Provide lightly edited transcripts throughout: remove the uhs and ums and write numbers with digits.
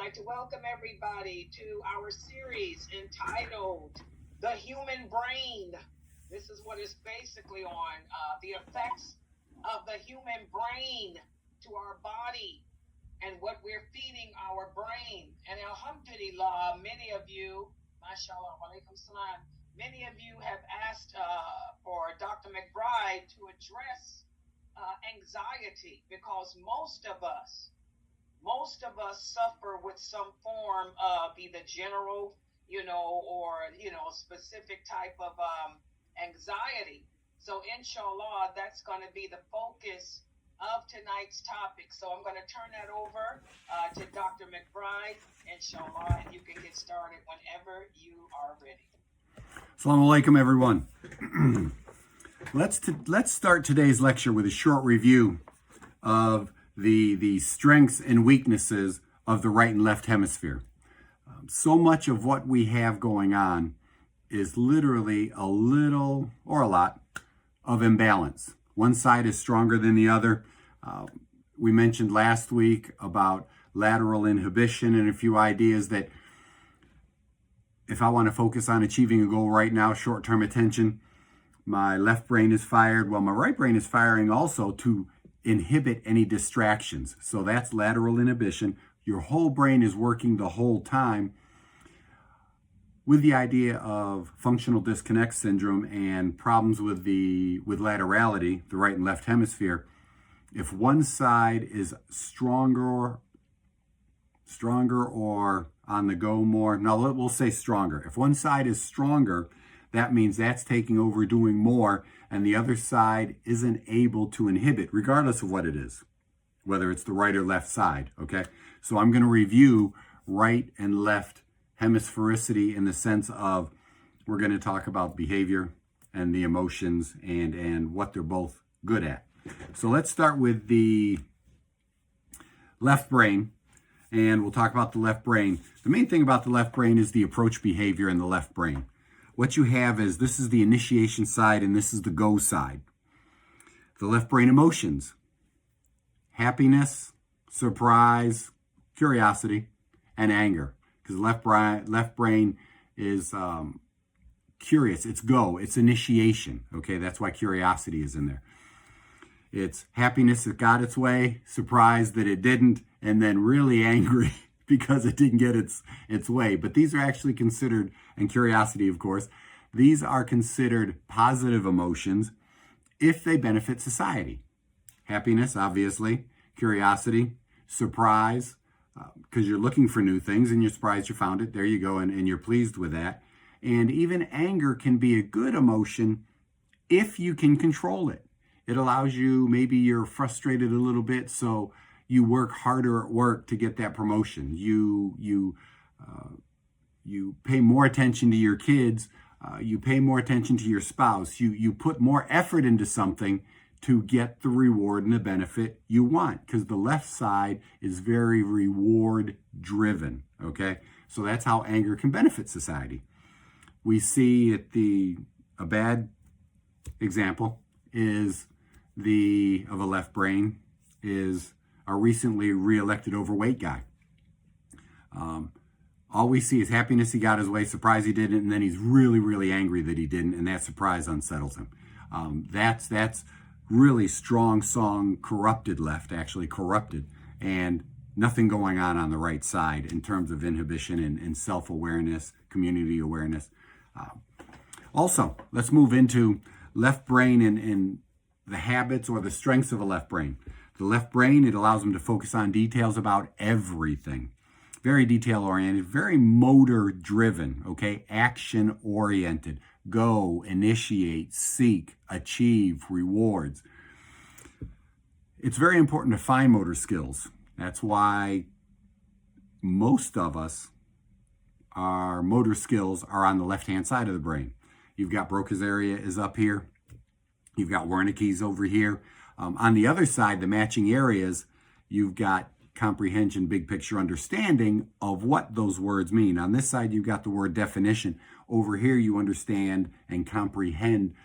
like to welcome everybody to our series entitled The Human Brain. This is what it's basically on, the effects of the human brain to our body and what we're feeding our brain. And alhamdulillah, many of you, mashallah, walaikum salam, many of you have asked for Dr. McBride to address anxiety, because most of us suffer with some form of either general, or, specific type of anxiety. So inshallah, that's going to be the focus of tonight's topic. So I'm going to turn that over to Dr. McBride, inshallah, and you can get started whenever you are ready. Assalamu alaikum, everyone. Let's start today's lecture with a short review of the strengths and weaknesses of the right and left hemisphere. So much of what we have going on is literally a little or a lot of imbalance. One side is stronger than the other. We mentioned last week about lateral inhibition and a few ideas that if I want to focus on achieving a goal right now, short-term attention, my left brain is fired while my right brain is firing also to inhibit any distractions. So that's lateral inhibition. Your whole brain is working the whole time with the idea of functional disconnect syndrome and problems with laterality, the right and left hemisphere. If one side is stronger or on the go more, now we'll say stronger. If one side is stronger, that means that's taking over, doing more, and the other side isn't able to inhibit, regardless of what it is, whether it's the right or left side, okay? So I'm going to review right and left hemisphericity in the sense of we're going to talk about behavior and the emotions and what they're both good at. So let's start with the left brain, and we'll talk about the left brain. The main thing about the left brain is the approach behavior in the left brain. What you have is, this is the initiation side and this is the go side. The left brain emotions: happiness, surprise, curiosity, and anger. Because left brain is curious, it's go, it's initiation. Okay, that's why curiosity is in there. It's happiness, it got its way, surprised that it didn't, and then really angry because it didn't get its way. But these are actually considered, and curiosity, of course, these are considered positive emotions if they benefit society. Happiness, obviously, curiosity, surprise, because you're looking for new things and you're surprised you found it. There you go, and you're pleased with that. And even anger can be a good emotion if you can control it. It allows you, maybe you're frustrated a little bit, so you work harder at work to get that promotion. You pay more attention to your kids. You pay more attention to your spouse. You put more effort into something to get the reward and the benefit you want, because the left side is very reward driven. Okay, so that's how anger can benefit society. We see a bad example is of a left brain is a recently re-elected overweight guy. All we see is happiness, he got his way, surprise he didn't, and then he's really, really angry that he didn't, and that surprise unsettles him. That's really strong song, corrupted left, actually corrupted, and nothing going on the right side in terms of inhibition and self-awareness, community awareness. Also, let's move into left brain and the habits or the strengths of a left brain. The left brain, it allows them to focus on details about everything. Very detail-oriented, very motor-driven, okay? Action-oriented. Go, initiate, seek, achieve, rewards. It's very important to fine motor skills. That's why most of us, our motor skills are on the left-hand side of the brain. You've got Broca's area is up here. You've got Wernicke's over here. On the other side, the matching areas, you've got comprehension, big picture understanding of what those words mean. On this side, you've got the word definition. Over here, you understand and comprehend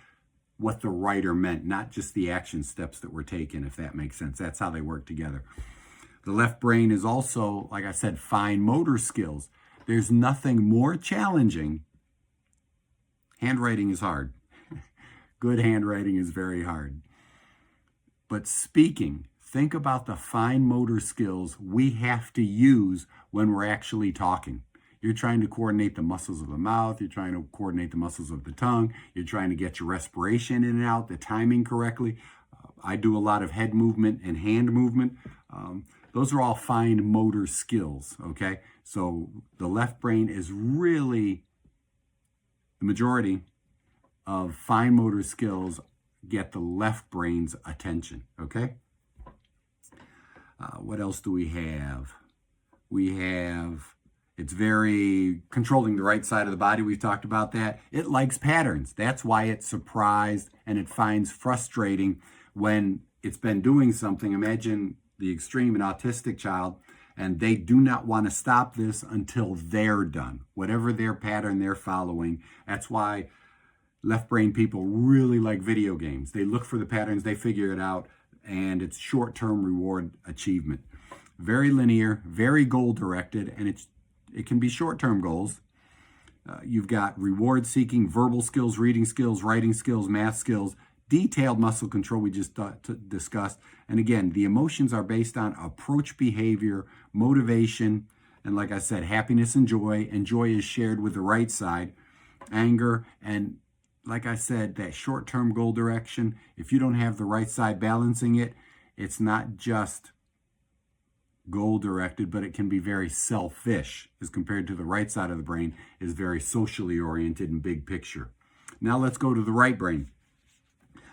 what the writer meant, not just the action steps that were taken, if that makes sense. That's how they work together. The left brain is also, like I said, fine motor skills. There's nothing more challenging. Handwriting is hard. Good handwriting is very hard. But speaking, think about the fine motor skills we have to use when we're actually talking. You're trying to coordinate the muscles of the mouth. You're trying to coordinate the muscles of the tongue. You're trying to get your respiration in and out, the timing correctly. I do a lot of head movement and hand movement. Those are all fine motor skills, okay? So the left brain is really the majority of fine motor skills get the left brain's attention, okay? What else do we have? It's very controlling the right side of the body. We've talked about that. It likes patterns. That's why it's surprised and it finds frustrating when it's been doing something. Imagine the extreme, an autistic child, and they do not want to stop this until they're done. Whatever their pattern they're following. That's why left brain people really like video games. They look for the patterns, they figure it out, and it's short-term reward achievement. Very linear, very goal-directed, and it can be short-term goals. You've got reward-seeking, verbal skills, reading skills, writing skills, math skills, detailed muscle control we just discussed. And again, the emotions are based on approach behavior, motivation, and like I said, happiness and joy. And joy is shared with the right side. Anger, and like I said, that short-term goal direction, if you don't have the right side balancing it, it's not just goal-directed, but it can be very selfish as compared to the right side of the brain is very socially oriented and big picture. Now let's go to the right brain.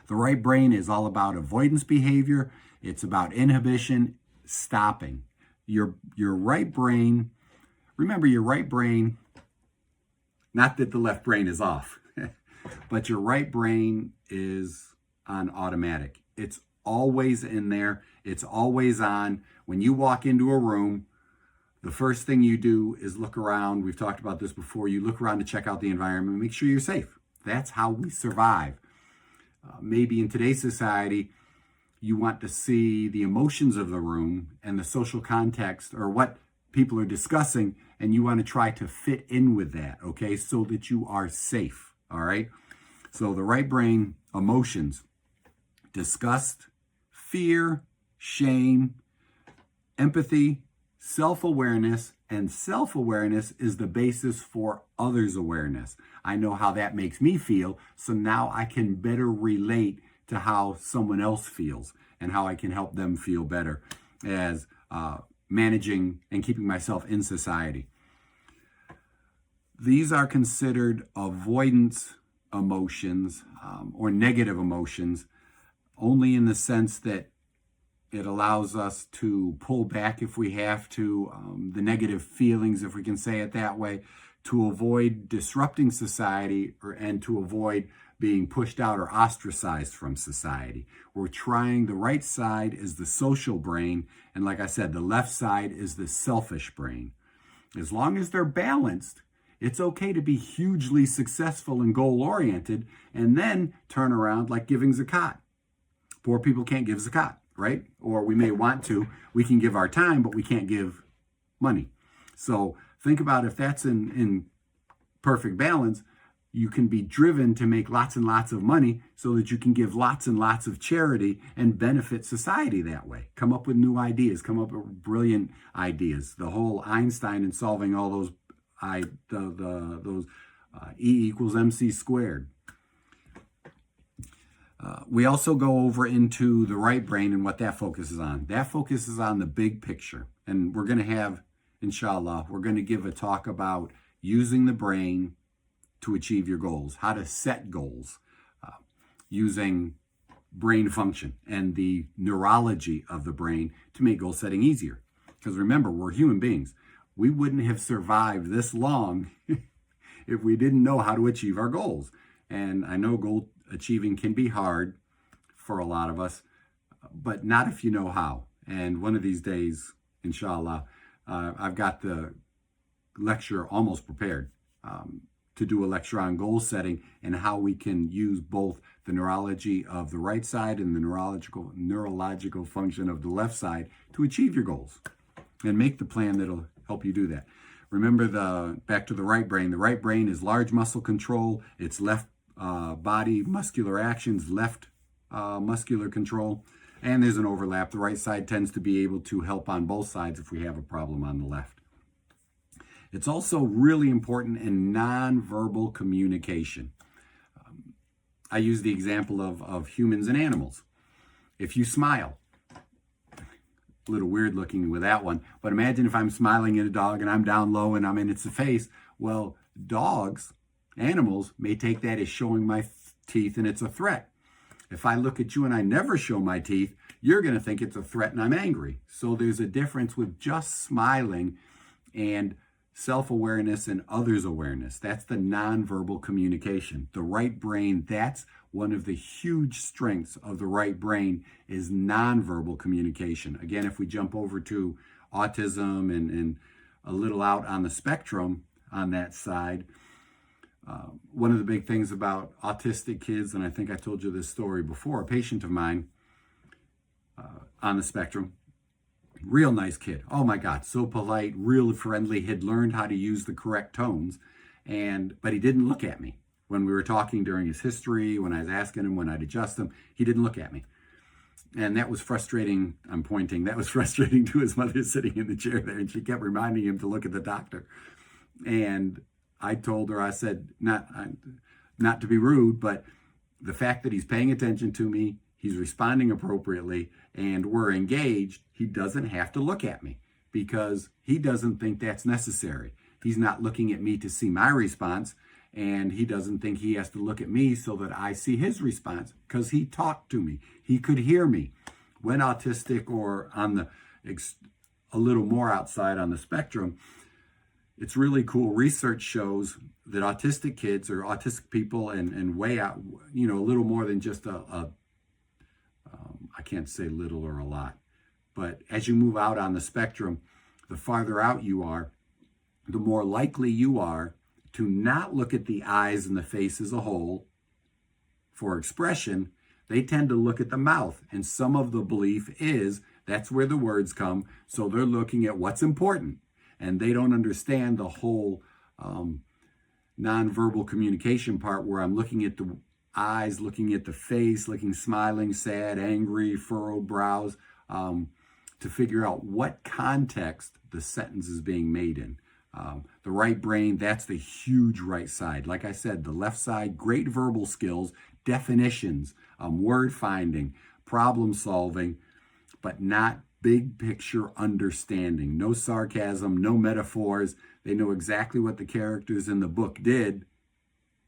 The right brain is all about avoidance behavior. It's about inhibition, stopping. Your right brain, remember your right brain, not that the left brain is off, but your right brain is on automatic. It's always in there. It's always on. When you walk into a room, the first thing you do is look around. We've talked about this before. You look around to check out the environment, make sure you're safe. That's how we survive. Maybe in today's society, you want to see the emotions of the room and the social context or what people are discussing, and you want to try to fit in with that, okay, so that you are safe, all right? So the right brain, emotions, disgust, fear, shame, empathy, self-awareness, and self-awareness is the basis for others' awareness. I know how that makes me feel, so now I can better relate to how someone else feels and how I can help them feel better as managing and keeping myself in society. These are considered avoidance emotions or negative emotions only in the sense that it allows us to pull back if we have to, the negative feelings, if we can say it that way, to avoid disrupting society and to avoid being pushed out or ostracized from society. We're trying, the right side is the social brain, and like I said, the left side is the selfish brain. As long as they're balanced, it's okay to be hugely successful and goal-oriented and then turn around like giving zakat. Poor people can't give zakat, right? Or we may want to. We can give our time, but we can't give money. So think about if that's in perfect balance, you can be driven to make lots and lots of money so that you can give lots and lots of charity and benefit society that way. Come up with new ideas, come up with brilliant ideas. The whole Einstein and solving all those E equals MC squared. We also go over into the right brain and what that focuses on. That focuses on the big picture. And we're going to have, inshallah, we're going to give a talk about using the brain to achieve your goals, how to set goals, using brain function and the neurology of the brain to make goal setting easier. Because remember, we're human beings. We wouldn't have survived this long if we didn't know how to achieve our goals. And I know goal achieving can be hard for a lot of us, but not if you know how. And one of these days, inshallah, I've got the lecture almost prepared. to do electron goal setting and how we can use both the neurology of the right side and the neurological function of the left side to achieve your goals and make the plan that'll help you do that. Remember, back to the right brain. The right brain is large muscle control. It's left body muscular actions, left muscular control, and there's an overlap. The right side tends to be able to help on both sides if we have a problem on the left. It's also really important in nonverbal communication. I use the example of humans and animals. If you smile, a little weird looking with that one, but imagine if I'm smiling at a dog and I'm down low and I'm in its face. Well, dogs, animals, may take that as showing my teeth and it's a threat. If I look at you and I never show my teeth, you're going to think it's a threat and I'm angry. So there's a difference with just smiling and self-awareness and others' awareness. That's the nonverbal communication. The right brain, that's one of the huge strengths of the right brain, is nonverbal communication. Again, if we jump over to autism and a little out on the spectrum on that side, one of the big things about autistic kids, and I think I told you this story before, a patient of mine on the spectrum, real nice kid. Oh my God, so polite, real friendly, had learned how to use the correct tones, but he didn't look at me. When we were talking during his history, when I was asking him, when I'd adjust him, he didn't look at me. And that was frustrating. I'm pointing. That was frustrating to his mother sitting in the chair there, and she kept reminding him to look at the doctor. And I told her, I said, not to be rude, but the fact that he's paying attention to me, he's responding appropriately, and we're engaged, he doesn't have to look at me because he doesn't think that's necessary. He's not looking at me to see my response, and he doesn't think he has to look at me so that I see his response because he talked to me. He could hear me. When autistic or on a little more outside on the spectrum, it's really cool. Research shows that autistic kids or autistic people and way out, a little more than just I can't say little or a lot, but as you move out on the spectrum, the farther out you are, the more likely you are to not look at the eyes and the face as a whole for expression. They tend to look at the mouth, and some of the belief is that's where the words come, so they're looking at what's important, and they don't understand the whole nonverbal communication part where I'm looking at the eyes, looking at the face, smiling, sad, angry, furrowed brows, to figure out what context the sentence is being made in. The right brain, that's the huge right side. Like I said, the left side, great verbal skills, definitions, word finding, problem solving, but not big picture understanding. No sarcasm, no metaphors. They know exactly what the characters in the book did,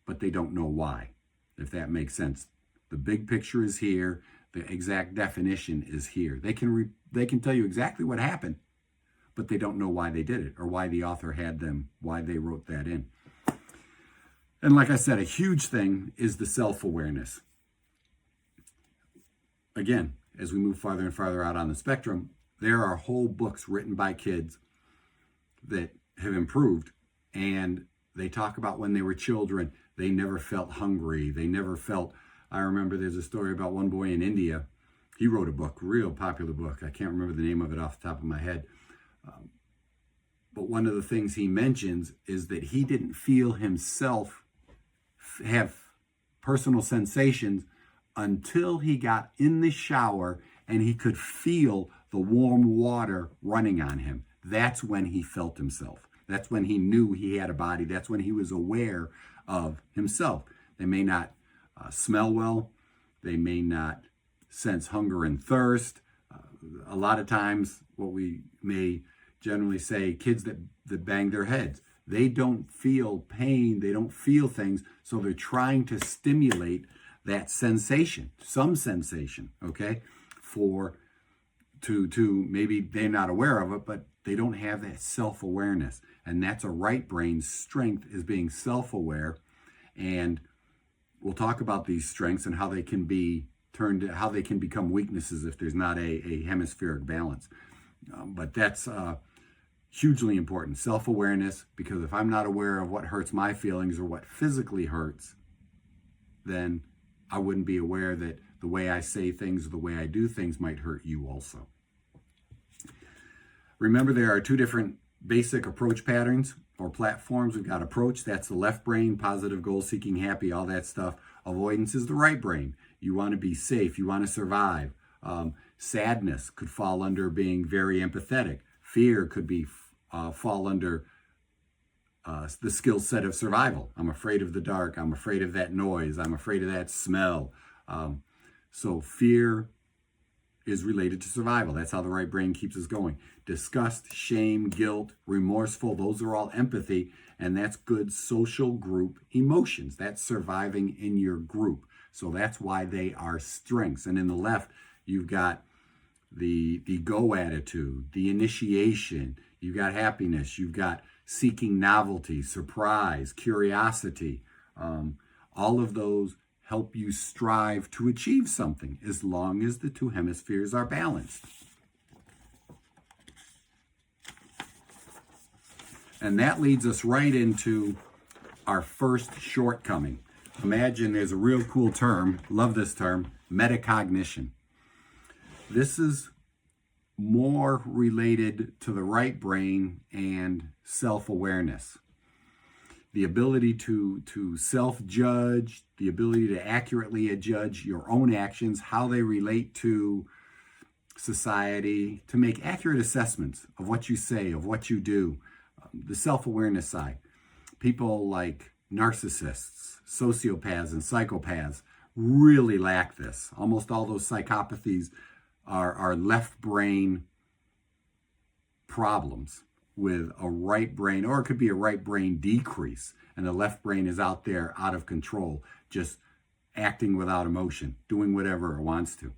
but they don't know why, if that makes sense. The big picture is here. The exact definition is here. They can tell you exactly what happened, but they don't know why they did it or why the author had them, why they wrote that in. And like I said, a huge thing is the self-awareness. Again, as we move farther and farther out on the spectrum, there are whole books written by kids that have improved, and they talk about when they were children, they never felt hungry. They never felt, I remember there's a story about one boy in India. He wrote a book, real popular book. I can't remember the name of it off the top of my head. But one of the things he mentions is that he didn't feel himself have personal sensations until he got in the shower and he could feel the warm water running on him. That's when he felt himself. That's when he knew he had a body. That's when he was aware of himself. They may not smell well. They may not sense hunger and thirst. A lot of times, what we may generally say, kids that bang their heads, they don't feel pain. They don't feel things. So they're trying to stimulate that sensation, some sensation, okay, to maybe they're not aware of it, but they don't have that self-awareness. And that's a right brain strength, is being self-aware. And we'll talk about these strengths and how they can be how they can become weaknesses if there's not a hemispheric balance. But that's Hugely important. Self-awareness, because if I'm not aware of what hurts my feelings or what physically hurts, then I wouldn't be aware that the way I say things or the way I do things might hurt you also. Remember, there are two different basic approach patterns or platforms. We've got approach, that's the left brain, positive, goal-seeking, happy, all that stuff. Avoidance is the right brain. You want to be safe. You want to survive. Sadness could fall under being very empathetic. Fear could be fall under the skill set of survival. I'm afraid of the dark. I'm afraid of that noise. I'm afraid of that smell. So fear is related to survival. That's how the right brain keeps us going. Disgust, shame, guilt, remorseful, those are all empathy, and that's good social group emotions. That's surviving in your group. So that's why they are strengths. And in the left, you've got the go attitude, the initiation, you've got happiness, you've got seeking novelty, surprise, curiosity. All of those help you strive to achieve something as long as the two hemispheres are balanced. And that leads us right into our first shortcoming. Imagine there's a real cool term, love this term, metacognition. This is more related to the right brain and self-awareness. The ability to self-judge, the ability to accurately judge your own actions, how they relate to society, to make accurate assessments of what you say, of what you do. The self-awareness side. People like narcissists, sociopaths, and psychopaths really lack this. Almost all those psychopathies are left brain problems with a right brain, or it could be a right brain decrease, and the left brain is out there out of control, just acting without emotion, doing whatever it wants to.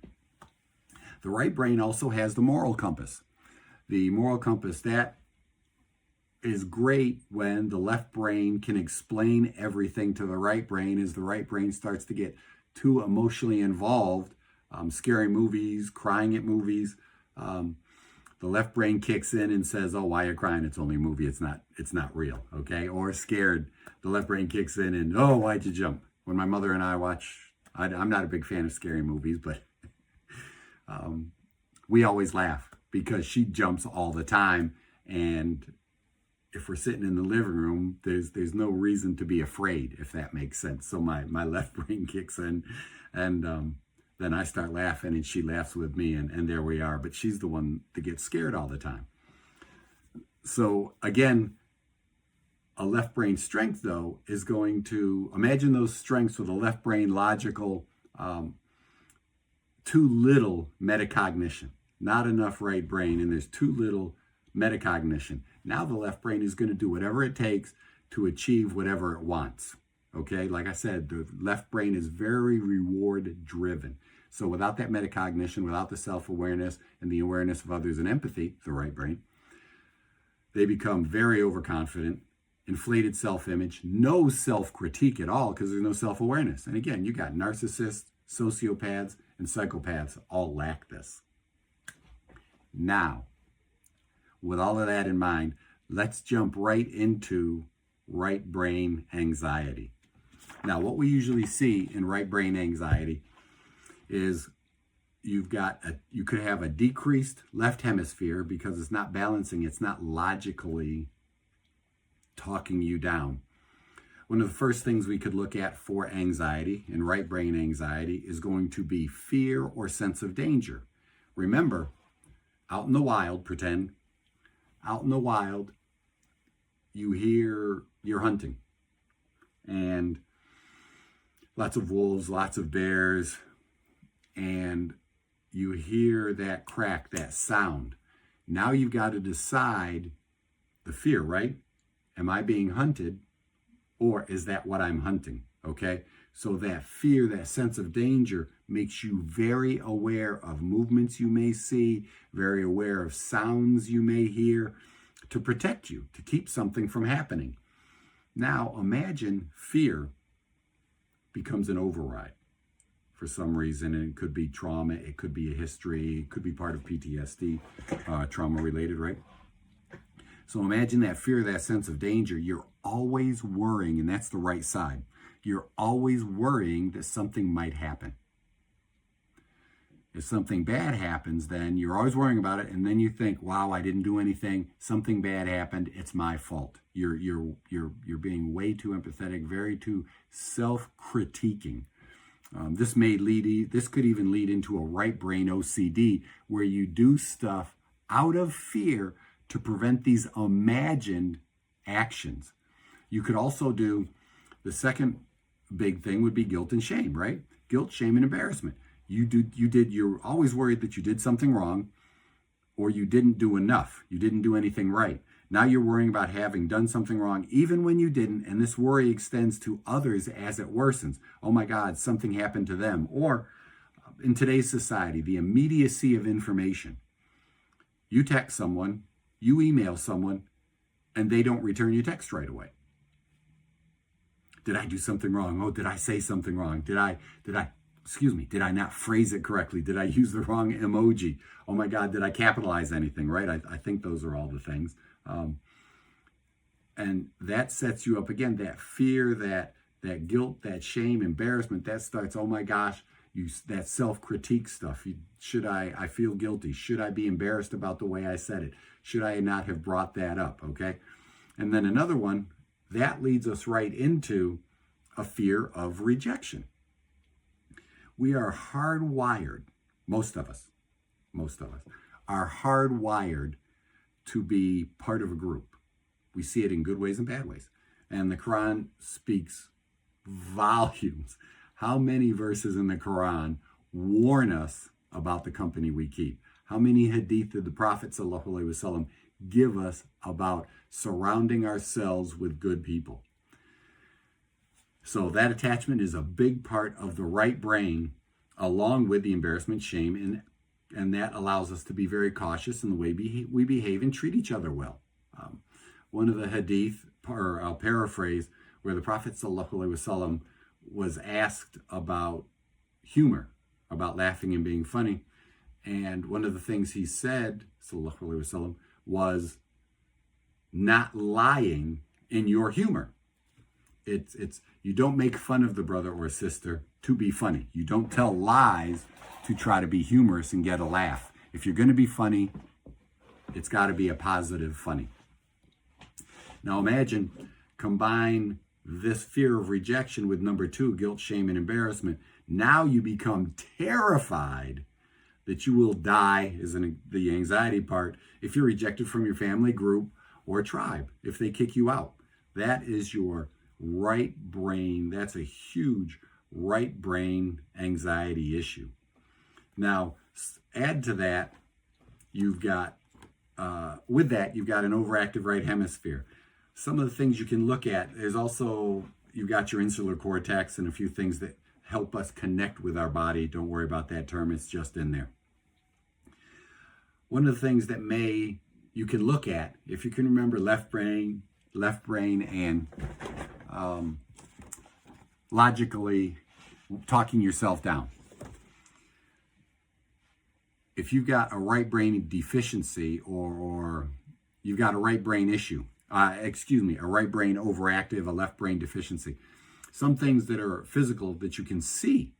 The right brain also has the moral compass. The moral compass, that is great when the left brain can explain everything to the right brain. As the right brain starts to get too emotionally involved, scary movies, crying at movies, the left brain kicks in and says, oh, why are you crying? It's only a movie. It's not real. Okay. Or scared, the left brain kicks in and, oh, why'd you jump? When my mother and I watch, I'm not a big fan of scary movies, but we always laugh because she jumps all the time. And if we're sitting in the living room, there's no reason to be afraid, if that makes sense. So my left brain kicks in, and then I start laughing and she laughs with me, and there we are. But she's the one that gets scared all the time. So again, a left brain strength, though, is going to, imagine those strengths with a left brain logical, too little metacognition, not enough right brain, and there's too little metacognition. Now the left brain is going to do whatever it takes to achieve whatever it wants. Okay, like I said, the left brain is very reward driven. So without that metacognition, without the self-awareness and the awareness of others and empathy, the right brain, they become very overconfident, inflated self-image, no self-critique at all because there's no self-awareness. And again, you got narcissists, sociopaths, and psychopaths all lack this. Now, with all of that in mind, let's jump right into right brain anxiety. Now, what we usually see in right brain anxiety is you could have a decreased left hemisphere because it's not balancing, it's not logically talking you down. One of the first things we could look at for anxiety and right brain anxiety is going to be fear or sense of danger. Remember, out in the wild, pretend, out in the wild, you're hunting, and lots of wolves, lots of bears, and you hear that crack, that sound. Now you've got to decide the fear, right? Am I being hunted, or is that what I'm hunting? Okay, so that fear, that sense of danger makes you very aware of movements you may see, very aware of sounds you may hear, to protect you, to keep something from happening. Now imagine fear becomes an override for some reason, and it could be trauma, it could be a history, it could be part of PTSD, trauma related, right? So imagine that fear, that sense of danger. You're always worrying, and that's the right side. You're always worrying that something might happen. If something bad happens, then you're always worrying about it, and then you think, "Wow, I didn't do anything. Something bad happened. It's my fault." You're being way too empathetic, very too self-critiquing. This could even lead into a right brain OCD, where you do stuff out of fear to prevent these imagined actions. You could also do, the second big thing would be guilt and shame, right? Guilt, shame, and embarrassment. You're always worried that you did something wrong, or you didn't do enough. You didn't do anything right. Now you're worrying about having done something wrong, even when you didn't, and this worry extends to others as it worsens. Oh my God, something happened to them. Or in today's society, the immediacy of information. You text someone, you email someone, and they don't return your text right away. Did I do something wrong? Oh, did I say something wrong? Did I not phrase it correctly? Did I use the wrong emoji? Oh my God, did I capitalize anything, right? I think those are all the things. And that sets you up again, that fear, that guilt, that shame, embarrassment, that starts, oh my gosh, that self-critique stuff. I feel guilty. Should I be embarrassed about the way I said it? Should I not have brought that up? Okay. And then another one, that leads us right into a fear of rejection. We are hardwired, most of us are hardwired to be part of a group. We see it in good ways and bad ways. And the Quran speaks volumes. How many verses in the Quran warn us about the company we keep? How many hadith did the Prophet ﷺ give us about surrounding ourselves with good people? So that attachment is a big part of the right brain, along with the embarrassment, shame, and that allows us to be very cautious in the way we behave and treat each other well. One of the hadith, or I'll paraphrase, where the Prophet ﷺ was asked about humor, about laughing and being funny. And one of the things he said, sallallahu alaihi wasallam, was not lying in your humor. It's you don't make fun of the brother or sister to be funny. You don't tell lies to try to be humorous and get a laugh. If you're going to be funny, it's got to be a positive funny. Now imagine, combine this fear of rejection with number 2, guilt, shame, and embarrassment. Now you become terrified that you will die, is the anxiety part, if you're rejected from your family, group, or tribe, if they kick you out. That is your right brain. That's a huge right brain anxiety issue. Now, add to that, you've got an overactive right hemisphere. Some of the things you can look at, there's also, you've got your insular cortex and a few things that help us connect with our body. Don't worry about that term, it's just in there. One of the things that you can look at, if you can remember left brain and logically talking yourself down. If you've got a right brain deficiency, or you've got a right brain issue, a right brain overactive, a left brain deficiency, some things that are physical that you can see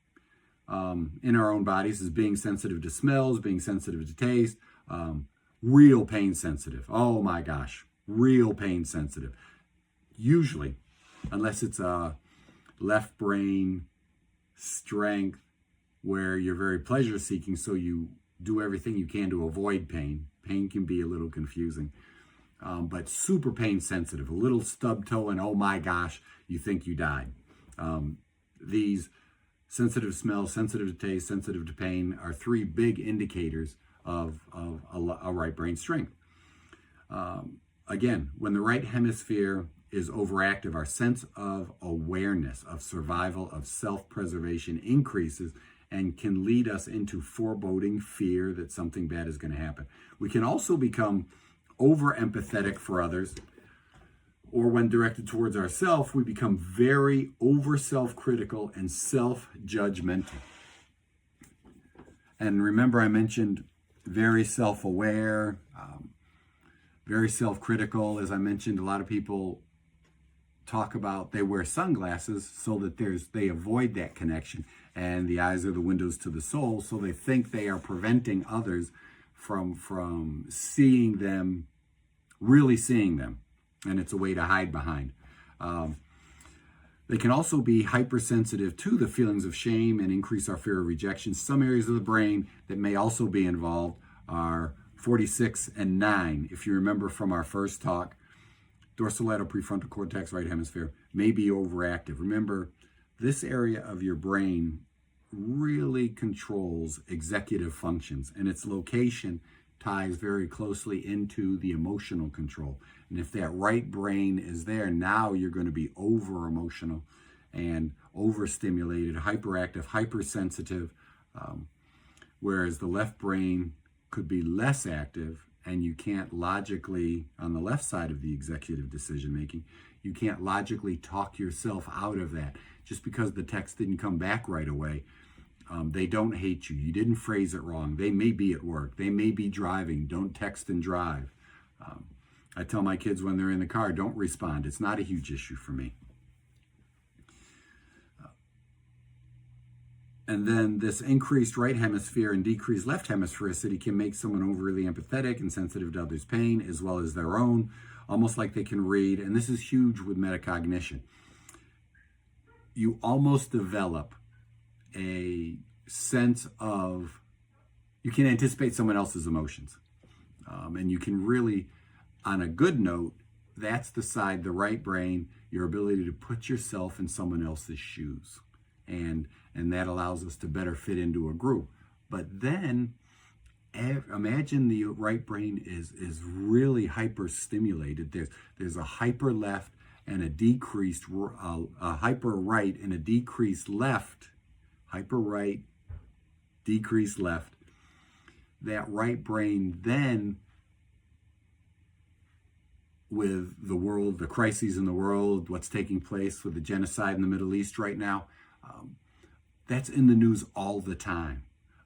in our own bodies is being sensitive to smells, being sensitive to taste, real pain sensitive. Oh my gosh, real pain sensitive. Usually, unless it's a left brain strength where you're very pleasure seeking, so you do everything you can to avoid pain. Pain can be a little confusing, but super pain sensitive. A little stub toe and oh my gosh, you think you died. These sensitive to smell, sensitive to taste, sensitive to pain are 3 big indicators of a right brain strength. Again, when the right hemisphere is overactive, our sense of awareness, of survival, of self-preservation increases and can lead us into foreboding fear that something bad is going to happen. We can also become over-empathetic for others, or when directed towards ourselves, we become very over-self-critical and self-judgmental. And remember, I mentioned very self-aware. very self-critical. As I mentioned, a lot of people talk about they wear sunglasses so that they avoid that connection, and the eyes are the windows to the soul, so they think they are preventing others from seeing them, really seeing them, and it's a way to hide behind. They can also be hypersensitive to the feelings of shame and increase our fear of rejection. Some areas of the brain that may also be involved are 46 and 9. If you remember from our first talk, dorsolateral prefrontal cortex, right hemisphere, may be overactive. Remember, this area of your brain really controls executive functions, and its location ties very closely into the emotional control. And if that right brain is there, now you're going to be over emotional and overstimulated, hyperactive, hypersensitive, whereas the left brain could be less active, and you can't logically, on the left side of the executive decision making, you can't logically talk yourself out of that. Just because the text didn't come back right away, they don't hate you. You didn't phrase it wrong. They may be at work. They may be driving. Don't text and drive. I tell my kids when they're in the car, don't respond. It's not a huge issue for me. And then this increased right hemisphere and decreased left hemisphericity can make someone overly empathetic and sensitive to others' pain as well as their own, almost like they can read. And this is huge with metacognition. You almost develop a sense of, you can anticipate someone else's emotions. And you can really, on a good note, that's the side, the right brain, your ability to put yourself in someone else's shoes. And that allows us to better fit into a group. But then imagine the right brain is really hyper-stimulated. There's a hyper left and a decreased, a hyper right and a decreased left, hyper right, decreased left. That right brain then, with the world, the crises in the world, what's taking place with the genocide in the Middle East right now, that's in the news all the time.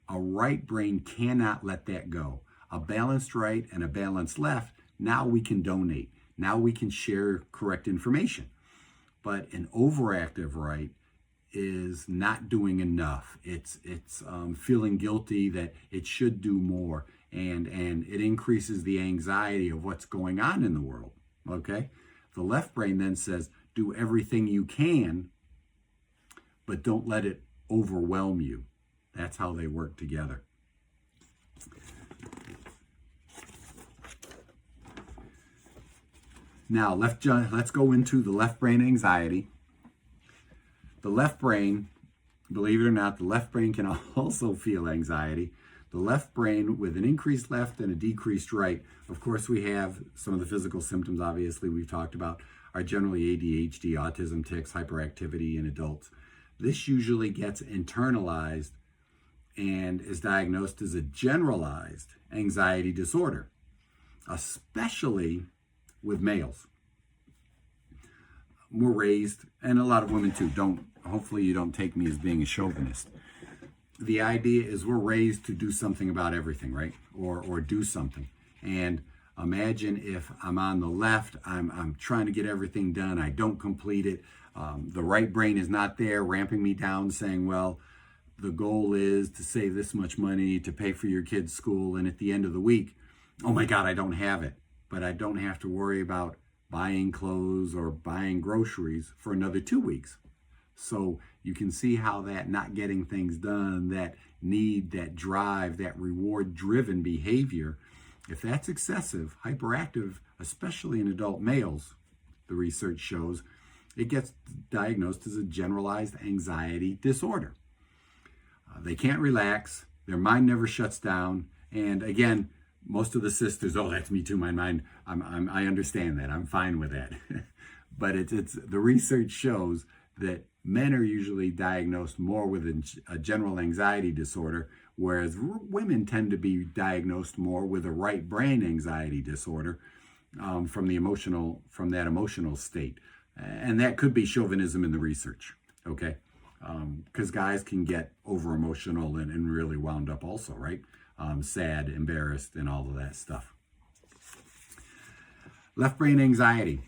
A right brain cannot let that go. A balanced right and a balanced left, now we can donate. Now we can share correct information. But an overactive right is not doing enough. It's feeling guilty that it should do more. And it increases the anxiety of what's going on in the world, okay? The left brain then says, do everything you can, but don't let it overwhelm you. That's how they work together. Now, let's go into the left brain anxiety. The left brain, believe it or not, the left brain can also feel anxiety. The left brain with an increased left and a decreased right. Of course, we have some of the physical symptoms, obviously, we've talked about, are generally ADHD, autism, tics, hyperactivity in adults. This usually gets internalized and is diagnosed as a generalized anxiety disorder, especially with males. We're raised, and a lot of women too, hopefully you don't take me as being a chauvinist. The idea is we're raised to do something about everything, right? Or do something. And imagine if I'm on the left, I'm trying to get everything done, I don't complete it. The right brain is not there ramping me down saying, well, the goal is to save this much money to pay for your kid's school, and at the end of the week, oh my God, I don't have it. But I don't have to worry about buying clothes or buying groceries for another 2 weeks. So you can see how that not getting things done, that need, that drive, that reward-driven behavior, if that's excessive, hyperactive, especially in adult males, the research shows, it gets diagnosed as a generalized anxiety disorder. They can't relax, their mind never shuts down, and again, most of the sisters, oh, that's me too, my mind, I understand that, I'm fine with that. But it's the research shows that men are usually diagnosed more with a general anxiety disorder, whereas women tend to be diagnosed more with a right brain anxiety disorder from that emotional state. And that could be chauvinism in the research, okay? Because guys can get over emotional and really wound up also, right? Sad, embarrassed, and all of that stuff. Left brain anxiety.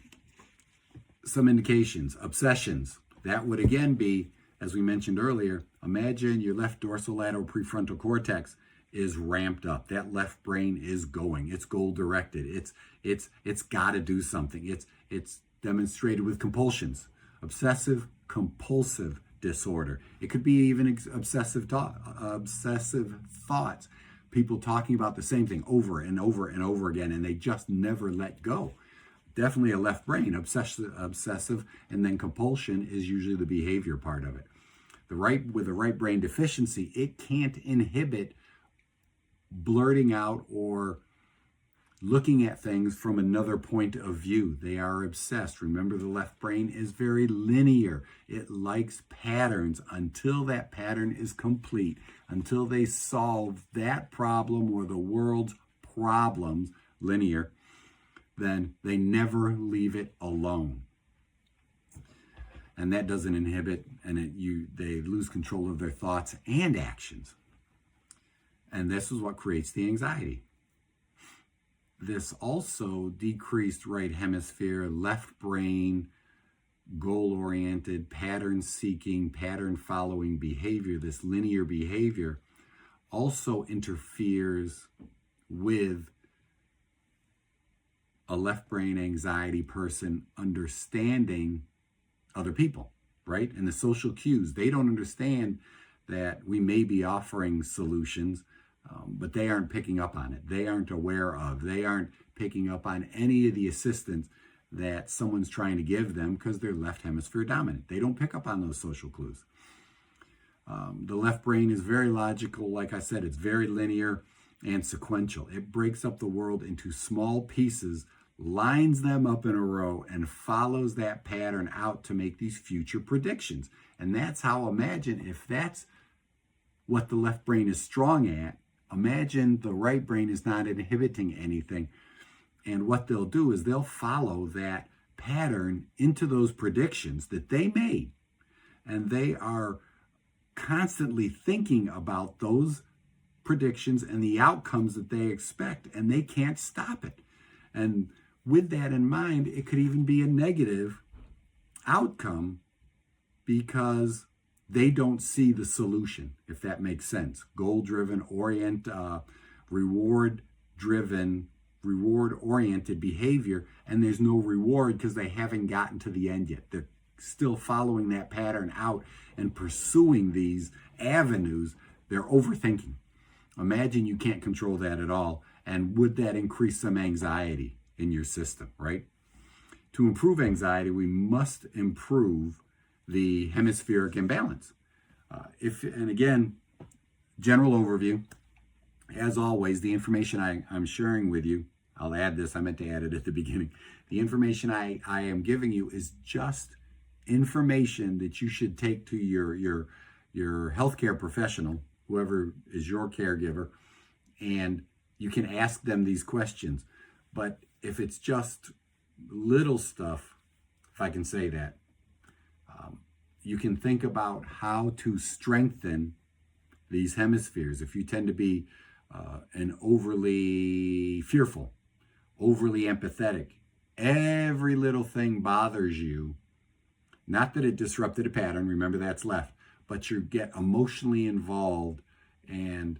Some indications. Obsessions. That would again be, as we mentioned earlier, imagine your left dorsolateral prefrontal cortex is ramped up. That left brain is going. It's goal directed. It's got to do something. It's demonstrated with compulsions. Obsessive compulsive disorder. It could be even obsessive thoughts. People talking about the same thing over and over and over again, and they just never let go. Definitely a left brain, obsessive, and then compulsion is usually the behavior part of it. With a right brain deficiency, it can't inhibit blurting out or looking at things from another point of view. They are obsessed. Remember, the left brain is very linear. It likes patterns until that pattern is complete, until they solve that problem or the world's problems, linear, then they never leave it alone. And that doesn't inhibit, and they lose control of their thoughts and actions. And this is what creates the anxiety. This also decreased right hemisphere, left brain, goal-oriented, pattern-seeking, pattern-following behavior, this linear behavior, also interferes with a left brain anxiety person understanding other people, right? And the social cues. They don't understand that we may be offering solutions, but they aren't picking up on it. They aren't aware of. They aren't picking up on any of the assistance that someone's trying to give them because they're left hemisphere dominant. They don't pick up on those social clues. The left brain is very logical. Like I said, it's very linear and sequential. It breaks up the world into small pieces, lines them up in a row, and follows that pattern out to make these future predictions. And that's how, imagine if that's what the left brain is strong at, imagine the right brain is not inhibiting anything. And what they'll do is they'll follow that pattern into those predictions that they made. And they are constantly thinking about those predictions and the outcomes that they expect, and they can't stop it. And with that in mind, it could even be a negative outcome because they don't see the solution, if that makes sense. Goal-driven, reward-oriented behavior, and there's no reward because they haven't gotten to the end yet. They're still following that pattern out and pursuing these avenues. They're overthinking. Imagine you can't control that at all, and would that increase some anxiety in your system, right? To improve anxiety, we must improve the hemispheric imbalance. And again, general overview, as always, the information I'm sharing with you, I'll add this, I meant to add it at the beginning. The information I am giving you is just information that you should take to your healthcare professional, whoever is your caregiver, and you can ask them these questions. But if it's just little stuff, if I can say that, you can think about how to strengthen these hemispheres. If you tend to be an overly fearful, overly empathetic, every little thing bothers you, not that it disrupted a pattern, remember that's left, but you get emotionally involved and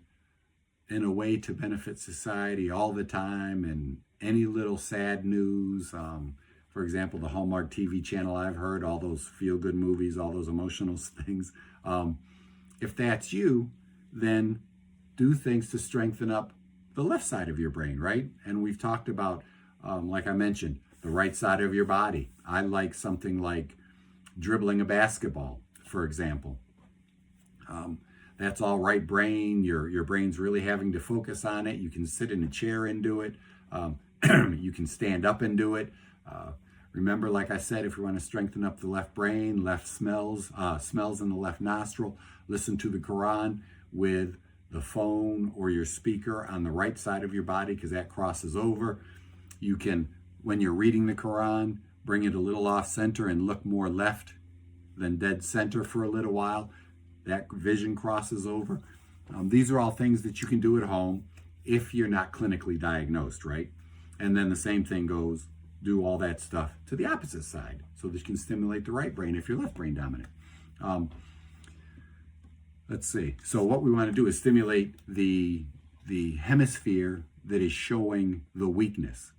in a way to benefit society all the time, and any little sad news, for example, the Hallmark TV channel I've heard, all those feel-good movies, all those emotional things. If that's you, then do things to strengthen up the left side of your brain, right? And we've talked about, like I mentioned, the right side of your body. I like something like dribbling a basketball, for example. That's all right brain. Your brain's really having to focus on it. You can sit in a chair and do it. You can stand up and do it. Remember, like I said, if you want to strengthen up the left brain, left smells in the left nostril, listen to the Quran with the phone or your speaker on the right side of your body, because that crosses over. You can, when you're reading the Quran, bring it a little off center and look more left than dead center for a little while. That vision crosses over. These are all things that you can do at home if you're not clinically diagnosed, right? And then the same thing goes do all that stuff to the opposite side so that you can stimulate the right brain if you're left brain dominant. Let's see. So what we want to do is stimulate the hemisphere that is showing the weakness.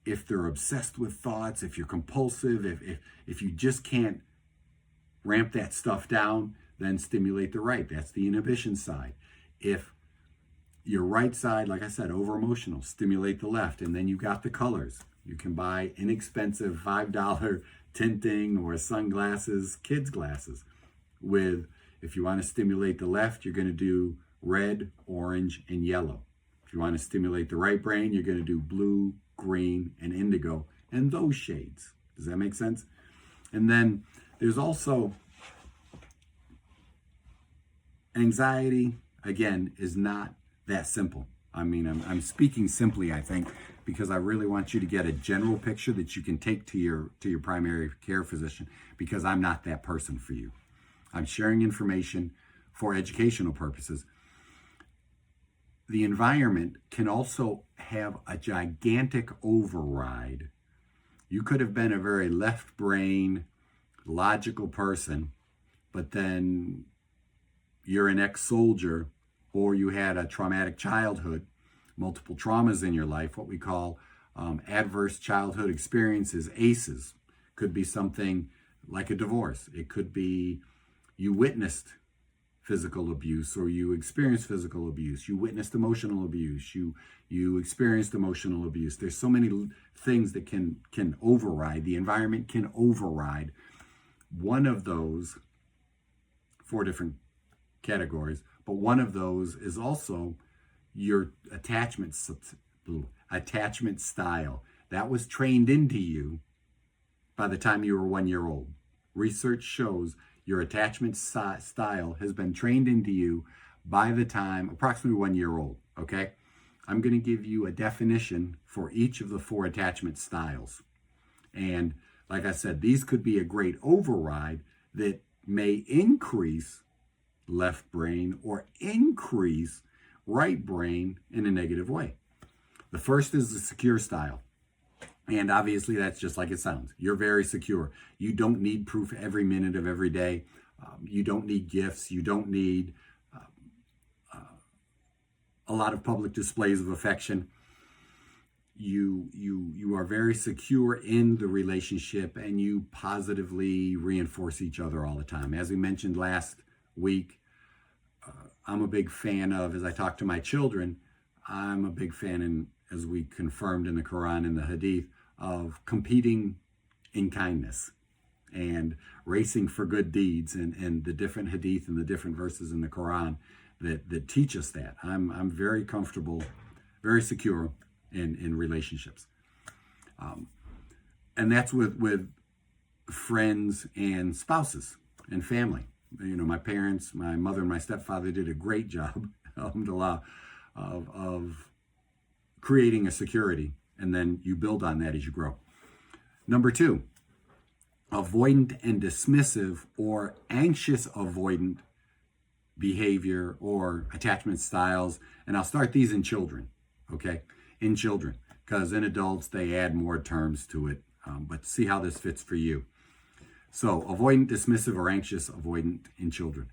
If they're obsessed with thoughts, if you're compulsive, if you just can't ramp that stuff down, then stimulate the right. That's the inhibition side. If your right side, like I said, over emotional, stimulate the left. And then you got the colors. You can buy inexpensive $5 tinting or sunglasses, kids glasses with, if you want to stimulate the left, you're going to do red, orange, and yellow. If you want to stimulate the right brain, you're going to do blue, green, and indigo, and those shades. Does that make sense? And then there's also anxiety, again, is not that simple. I mean, I'm speaking simply, I think, because I really want you to get a general picture that you can take to your primary care physician, because I'm not that person for you. I'm sharing information for educational purposes. The environment can also have a gigantic override. You could have been a very left brain, logical person, but then you're an ex-soldier, or you had a traumatic childhood, multiple traumas in your life, what we call adverse childhood experiences, ACEs. Could be something like a divorce. It could be you witnessed physical abuse, or you experienced physical abuse. You witnessed emotional abuse. You experienced emotional abuse. There's so many things that can override. The environment can override. One of those, 4 different categories, but one of those is also your attachment style. That was trained into you by the time you were 1 year old. Research shows your attachment style has been trained into you by the time approximately 1 year old, okay? I'm going to give you a definition for each of the 4 attachment styles. And like I said, these could be a great override that may increase left brain or increase right brain in a negative way. The first is the secure style. And obviously that's just like it sounds. You're very secure. You don't need proof every minute of every day. You don't need gifts. You don't need a lot of public displays of affection. You are very secure in the relationship, and you positively reinforce each other all the time. As we mentioned last week, I'm a big fan of, as I talk to my children, I'm a big fan, and as we confirmed in the Quran and the Hadith, of competing in kindness and racing for good deeds, and the different Hadith and the different verses in the Quran that teach us that. I'm very comfortable, very secure in relationships. And that's with friends and spouses and family. You know, my parents, my mother and my stepfather did a great job, alhamdulillah, of creating a security, and then you build on that as you grow. Number 2, avoidant and dismissive or anxious avoidant behavior or attachment styles. And I'll start these in children, okay? In children, because in adults, they add more terms to it, but see how this fits for you. So avoidant, dismissive, or anxious avoidant in children.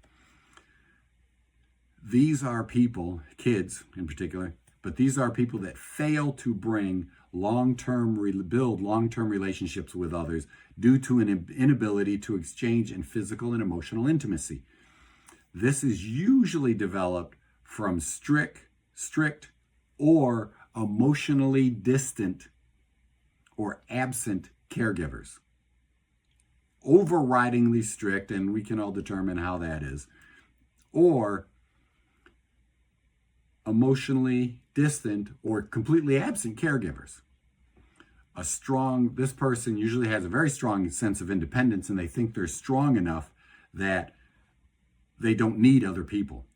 These are people, kids in particular, but these are people that fail to bring build long-term relationships with others due to an inability to exchange in physical and emotional intimacy. This is usually developed from strict or emotionally distant or absent caregivers. Overridingly strict, and we can all determine how that is, or emotionally distant or completely absent caregivers. This person usually has a very strong sense of independence, and they think they're strong enough that they don't need other people.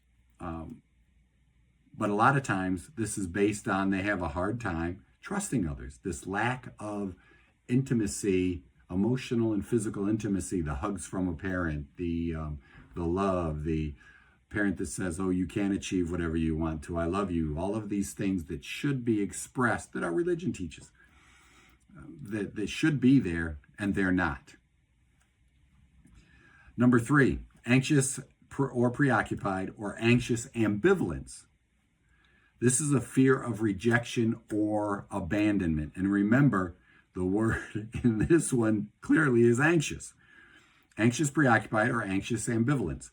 But a lot of times this is based on they have a hard time trusting others. This lack of intimacy, emotional and physical intimacy, the hugs from a parent, the love, the parent that says, oh, you can achieve whatever you want to, I love you, all of these things that should be expressed that our religion teaches. that should be there, and they're not. Number 3, anxious or preoccupied or anxious ambivalence. This is a fear of rejection or abandonment. And remember, the word in this one clearly is anxious. Anxious preoccupied or anxious ambivalence.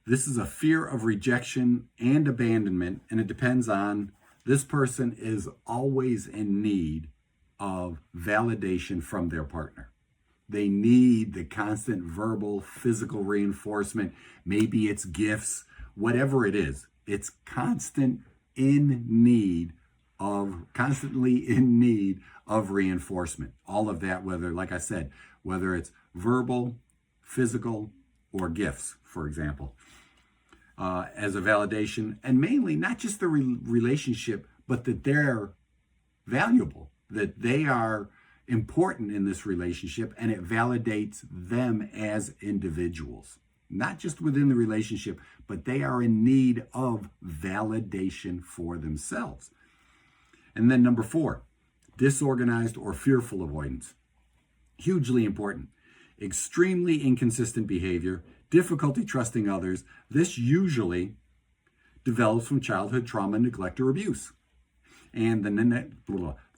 This is a fear of rejection and abandonment, and it depends on this person is always in need of validation from their partner. They need the constant verbal, physical reinforcement. Maybe it's gifts, whatever it is. It's constantly in need of reinforcement. All of that, whether, like I said, whether it's verbal, physical, or gifts, for example, as a validation, and mainly not just the relationship, but that they're valuable, that they are important in this relationship, and it validates them as individuals, not just within the relationship, but they are in need of validation for themselves. And then number 4, disorganized or fearful avoidance. Hugely important. Extremely inconsistent behavior, difficulty trusting others. This usually develops from childhood trauma, neglect, or abuse. And the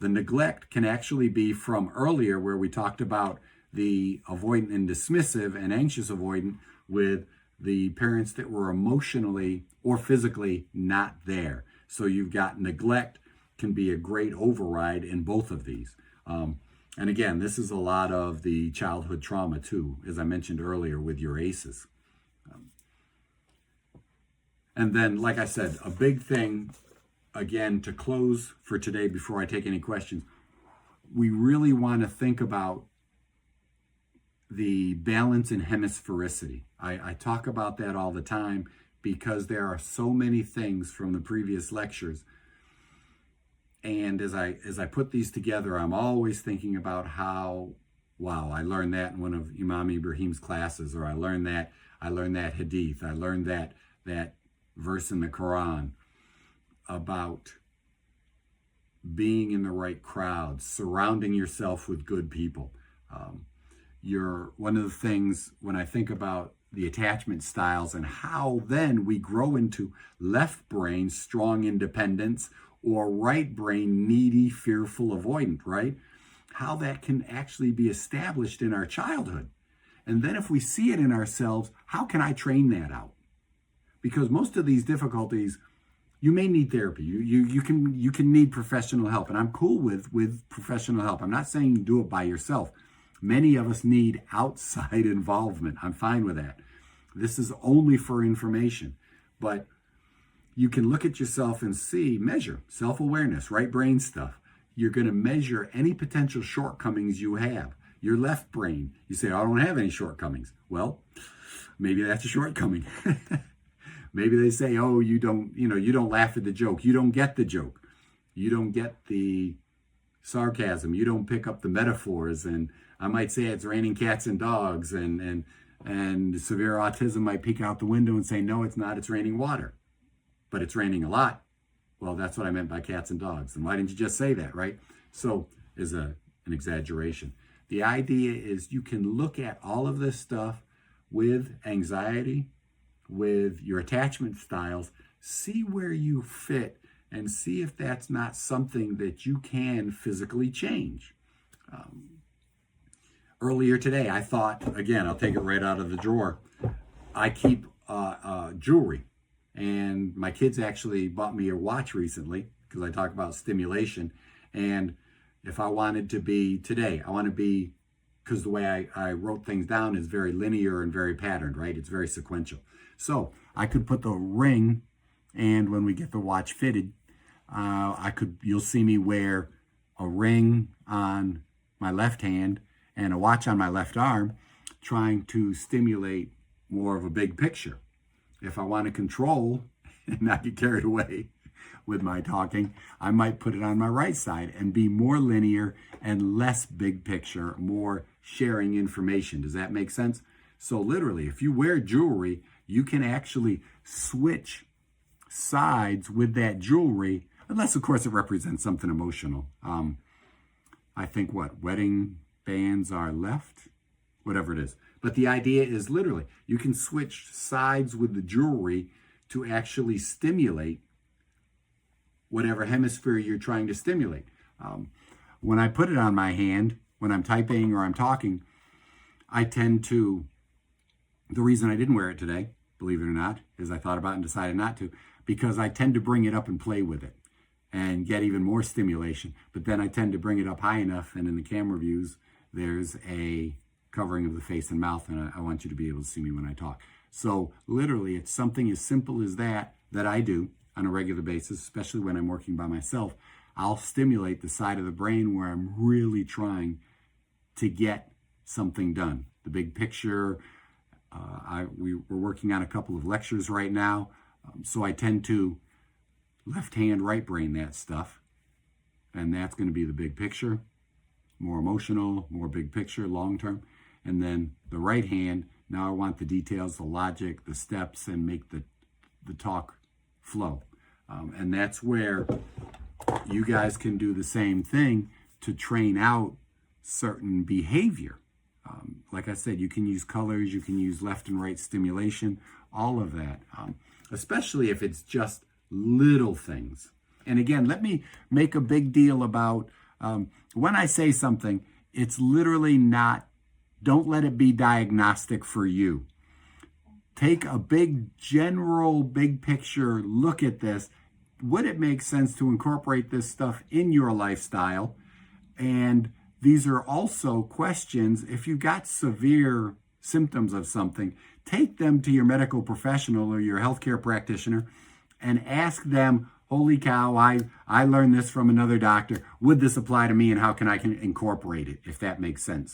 neglect can actually be from earlier, where we talked about the avoidant and dismissive and anxious avoidant, with the parents that were emotionally or physically not there. So you've got neglect can be a great override in both of these. And again, this is a lot of the childhood trauma too, as I mentioned earlier with your ACEs. And then, like I said, a big thing, again, to close for today before I take any questions, we really want to think about the balance in hemisphericity. I talk about that all the time because there are so many things from the previous lectures. And as I put these together, I'm always thinking about how, wow, I learned that in one of Imam Ibrahim's classes, or I learned that hadith, I learned that verse in the Quran about being in the right crowd, surrounding yourself with good people. One of the things when I think about the attachment styles and how then we grow into left brain strong independence or right brain needy fearful avoidant, right? How that can actually be established in our childhood. And then if we see it in ourselves, how can I train that out? Because most of these difficulties, you may need therapy. You can need professional help, and I'm cool with professional help. I'm not saying do it by yourself. Many of us need outside involvement. I'm fine with that. This is only for information, but you can look at yourself and measure self-awareness, right brain stuff. You're going to measure any potential shortcomings you have. Your left brain, you say, I don't have any shortcomings. Well, maybe that's a shortcoming. Maybe they say, oh, you don't laugh at the joke. You don't get the joke. You don't get the sarcasm. You don't pick up the metaphors. And I might say it's raining cats and dogs, and severe autism might peek out the window and say, no, it's not. It's raining water. But it's raining a lot. Well, that's what I meant by cats and dogs. And why didn't you just say that, right? So is an exaggeration. The idea is you can look at all of this stuff with anxiety, with your attachment styles, see where you fit, and see if that's not something that you can physically change. Earlier today, I thought, again, I'll take it right out of the drawer, I keep jewelry. And my kids actually bought me a watch recently because I talk about stimulation. And if I wanted to be today, I want to be, because the way I wrote things down is very linear and very patterned, right? It's very sequential. So I could put the ring, and when we get the watch fitted, you'll see me wear a ring on my left hand and a watch on my left arm, trying to stimulate more of a big picture. If I want to control and not get carried away with my talking, I might put it on my right side and be more linear and less big picture, more sharing information. Does that make sense? So literally, if you wear jewelry, you can actually switch sides with that jewelry, unless of course it represents something emotional. I think what, wedding bands are left? Whatever it is. But the idea is literally, you can switch sides with the jewelry to actually stimulate whatever hemisphere you're trying to stimulate. When I put it on my hand, when I'm typing or I'm talking, I tend to, the reason I didn't wear it today, believe it or not, is I thought about it and decided not to, because I tend to bring it up and play with it and get even more stimulation. But then I tend to bring it up high enough, and in the camera views, there's a covering of the face and mouth, and I want you to be able to see me when I talk. So literally, it's something as simple as that I do on a regular basis, especially when I'm working by myself. I'll stimulate the side of the brain where I'm really trying to get something done. The big picture. We're working on a couple of lectures right now, so I tend to left hand, right brain that stuff, and that's going to be the big picture, more emotional, more big picture, long term. And then the right hand, now I want the details, the logic, the steps, and make the talk flow. And that's where you guys can do the same thing to train out certain behavior. Like I said, you can use colors, you can use left and right stimulation, all of that, especially if it's just little things. And again, let me make a big deal about when I say something, it's literally not, don't let it be diagnostic for you. Take a big general, big picture look at this. Would it make sense to incorporate this stuff in your lifestyle? And these are also questions, if you've got severe symptoms of something, take them to your medical professional or your healthcare practitioner and ask them, holy cow, I learned this from another doctor. Would this apply to me, and how can I incorporate it, if that makes sense?